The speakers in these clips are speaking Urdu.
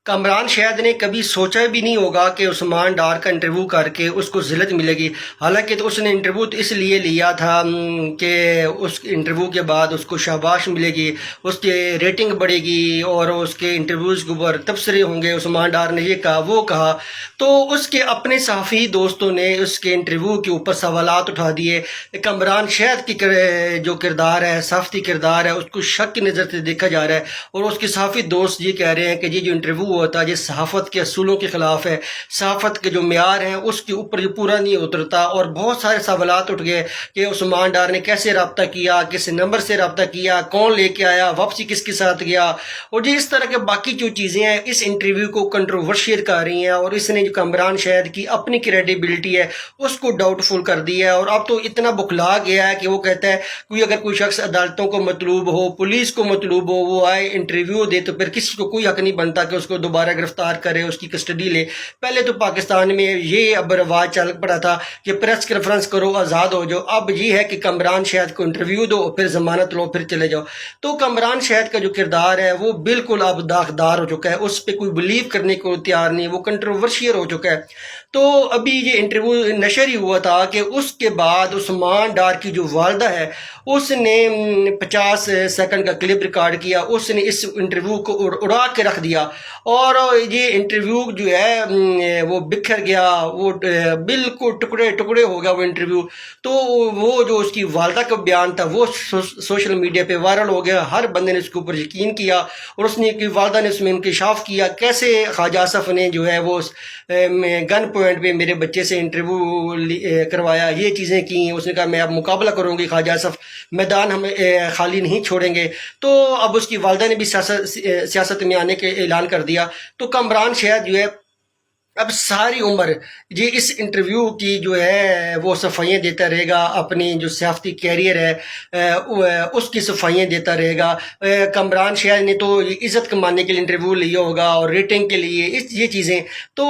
کامران شاید نے کبھی سوچا بھی نہیں ہوگا کہ عثمان ڈار کا انٹرویو کر کے اس کو ذلت ملے گی. حالانکہ تو اس نے انٹرویو تو اس لیے لیا تھا کہ اس انٹرویو کے بعد اس کو شاباش ملے گی، اس کی ریٹنگ بڑھے گی اور اس کے انٹرویوز کے اوپر تبصرے ہوں گے. عثمان ڈار نے یہ کہا وہ کہا، تو اس کے اپنے صحافی دوستوں نے اس کے انٹرویو کے اوپر سوالات اٹھا دیے. کامران شاید کی جو کردار ہے، صحافتی کردار ہے، اس کو شک کی نظر سے دیکھا جا رہا ہے. اور اس کے صحافی دوست یہ کہہ رہے ہیں کہ یہ جو انٹرویو ہوتا ہے یہ صحافت کے اصولوں کے خلاف ہے، صحافت کے جو معیار ہیں اس کے اوپر یہ پورا نہیں اترتا. اور بہت سارے سوالات اٹھ گئے کہ عثمان ڈار نے کیسے رابطہ کیا، کس نمبر سے رابطہ کیا، کون لے کے آیا، واپسی کس کے ساتھ گیا، اور یہ اس طرح کے باقی جو چیزیں ہیں اس انٹرویو کو کنٹروورشیل کر رہی ہیں. اور اس نے جو کامران شاید کی اپنی کریڈیبلٹی ہے اس کو ڈاؤٹ فل کر دیا ہے. اور اب تو اتنا بکھلا گیا ہے کہ وہ کہتا ہے اگر کوئی شخص عدالتوں کو مطلوب ہو، پولیس کو مطلوب ہو، وہ آئے انٹرویو دے تو پھر کسی کو کوئی حق نہیں بنتا کہ اس کو دوبارہ گرفتار کرے، اس کی کسٹڈی لے. پہلے تو پاکستان میں یہ اب رواج چل پڑا تھا کہ پریس کانفرنس کرو آزاد ہو جاؤ. اب یہ ہے کہ کامران شاید کو انٹرویو دو، پھر ضمانت لو، پھر چلے جاؤ. تو کامران شاید کا جو کردار ہے وہ بالکل اب داغدار ہو چکا ہے، اس پہ کوئی بلیو کرنے کو تیار نہیں، وہ کنٹروورشیل ہو چکا ہے. تو ابھی یہ انٹرویو نشر ہی ہوا تھا کہ اس کے بعد عثمان ڈار کی جو والدہ ہے اس نے 50 سیکنڈ کا کلپ ریکارڈ کیا، اس نے اس انٹرویو کو اڑا کے رکھ دیا. اور یہ انٹرویو جو ہے وہ بکھر گیا، وہ بالکل ٹکڑے ٹکڑے ہو گیا وہ انٹرویو. تو وہ جو اس کی والدہ کا بیان تھا وہ سوشل میڈیا پہ وائرل ہو گیا، ہر بندے نے اس کے اوپر یقین کیا. اور اس نے والدہ نے اس میں انکشاف کیا کیسے خواجہ آصف نے جو ہے وہ گن پوائنٹ پہ میرے بچے سے انٹرویو کروایا، یہ چیزیں کی. اس نے کہا میں اب مقابلہ کروں گی خواجہ آصف، میدان ہمیں خالی نہیں چھوڑیں گے. تو اب اس کی والدہ نے بھی سیاست میں آنے کے اعلان کر دیا. تو کامران شاید جو ہے اب ساری عمر یہ اس انٹرویو کی جو ہے وہ صفائیاں دیتا رہے گا، اپنی جو صحافتی کیریئر ہے اس کی صفائیاں دیتا رہے گا. کامران شاید نے تو عزت کمانے کے لیے انٹرویو لیا ہوگا اور ریٹنگ کے لیے یہ چیزیں. تو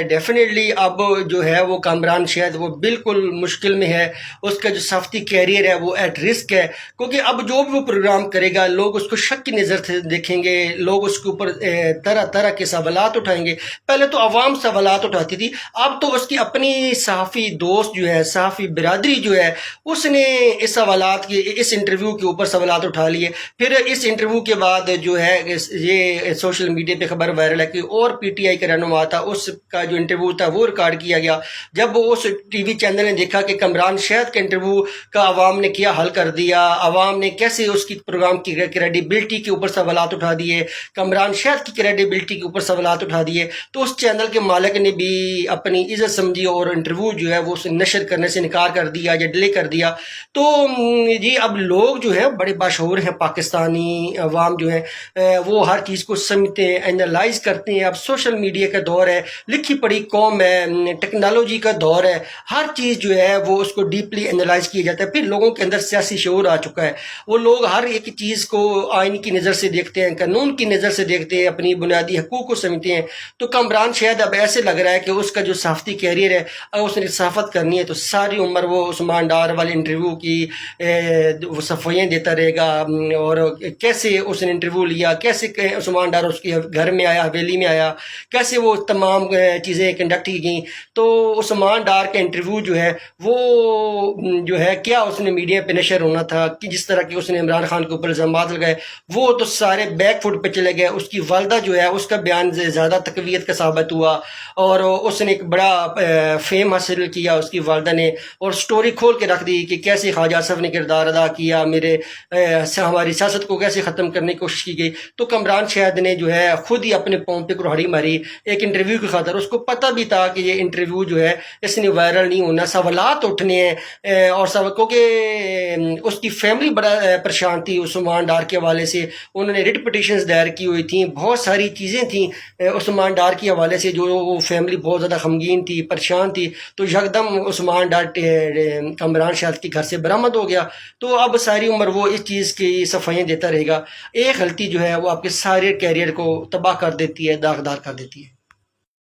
ڈیفینیٹلی اب جو ہے وہ کامران شاید وہ بالکل مشکل میں ہے، اس کا جو صحافتی کیریئر ہے وہ ایٹ رسک ہے. کیونکہ اب جو بھی وہ پروگرام کرے گا لوگ اس کو شک کی نظر سے دیکھیں گے، لوگ اس کے اوپر طرح طرح کے سوالات اٹھائیں گے. پہلے تو عوام سوالات اٹھاتی تھی، اب تو اس کی اپنی صحافی دوست جو ہے، صحافی برادری جو ہے، اس نے اس سوالات کی اس انٹرویو کے اوپر سوالات اٹھا لیے. پھر اس انٹرویو کے بعد جو ہے یہ سوشل میڈیا پہ خبر وائرل ہے کہ اور پی ٹی آئی کا رہنما تھا، اس کا جو انٹرویو تھا وہ ریکارڈ کیا گیا. جب اس ٹی وی چینل نے دیکھا کہ کامران شاید کے انٹرویو کا عوام نے کیا حل کر دیا، عوام نے کیسے اس کی پروگرام کی کریڈیبلٹی کے اوپر سوالات اٹھا دیے، کامران شاید کی کریڈیبلٹی کے اوپر سوالات اٹھا دیے، تو اس چینل کے مالک نے بھی اپنی عزت سمجھی اور انٹرویو جو ہے وہ اسے نشر کرنے سے انکار کر دیا یا ڈیلے کر دیا. تو یہ اب لوگ جو ہیں بڑے باشعور ہیں، پاکستانی عوام جو ہیں وہ ہر چیز کو سمجھتے ہیں، اینالائز کرتے ہیں. اب سوشل میڈیا کا دور ہے، لکھی پڑھی قوم ہے، ٹیکنالوجی کا دور ہے، ہر چیز جو ہے وہ اس کو ڈیپلی اینالائز کیا جاتا ہے. پھر لوگوں کے اندر سیاسی شعور آ چکا ہے، وہ لوگ ہر ایک چیز کو آئین کی نظر سے دیکھتے ہیں، قانون کی نظر سے دیکھتے ہیں، اپنی بنیادی حقوق کو سمجھتے ہیں. تو کامران شاید اب ایسے لگ رہا ہے کہ اس کا جو صحافتی کیریئر ہے اگر اس نے صحافت کرنی ہے تو ساری عمر وہ عثمان ڈار والے انٹرویو کی وہ صفائیاں دیتا رہے گا. اور کیسے اس نے انٹرویو لیا، کیسے عثمان ڈار اس کے گھر میں آیا، حویلی میں آیا، کیسے وہ تمام چیزیں کنڈکٹ کی گئیں. تو عثمان ڈار کا انٹرویو جو ہے وہ جو ہے کیا اس نے میڈیا پہ نشر ہونا تھا کہ جس طرح کہ اس نے عمران خان کے اوپر الزامات لگائے وہ تو سارے بیک فٹ پہ چلے گئے. اس کی والدہ جو ہے اس کا بیان زیادہ تقویت کا ثابت ہوا اور اس نے ایک بڑا فیم حاصل کیا اس کی والدہ نے، اور سٹوری کھول کے رکھ دی کہ کیسے خواجہ آصف نے کردار ادا کیا، ہماری سیاست کو کیسے ختم کرنے کی کوشش کی گئی. تو کامران شاید نے جو ہے خود ہی اپنے پاؤں پہ کڑھاڑی ماری ایک انٹرویو کی خاطر. اس کو پتہ بھی تھا کہ یہ انٹرویو جو ہے اس نے وائرل نہیں ہونا، سوالات اٹھنے ہیں. اور کیونکہ اس کی فیملی بڑا پریشان تھی عثمان ڈار کے حوالے سے، انہوں نے ریٹ پٹیشنز دائر کی ہوئی تھیں، بہت ساری چیزیں تھیں عثمان ڈار کے حوالے سے، جو فیملی بہت زیادہ غمگین تھی، پریشان تھی. تو یکدم عثمان ڈار کامران شاید کے گھر سے برآمد ہو گیا. تو اب ساری عمر وہ اس چیز کی صفائیاں دیتا رہے گا. ایک غلطی جو ہے وہ آپ کے سارے کیریئر کو تباہ کر دیتی ہے، داغدار کر دیتی ہے.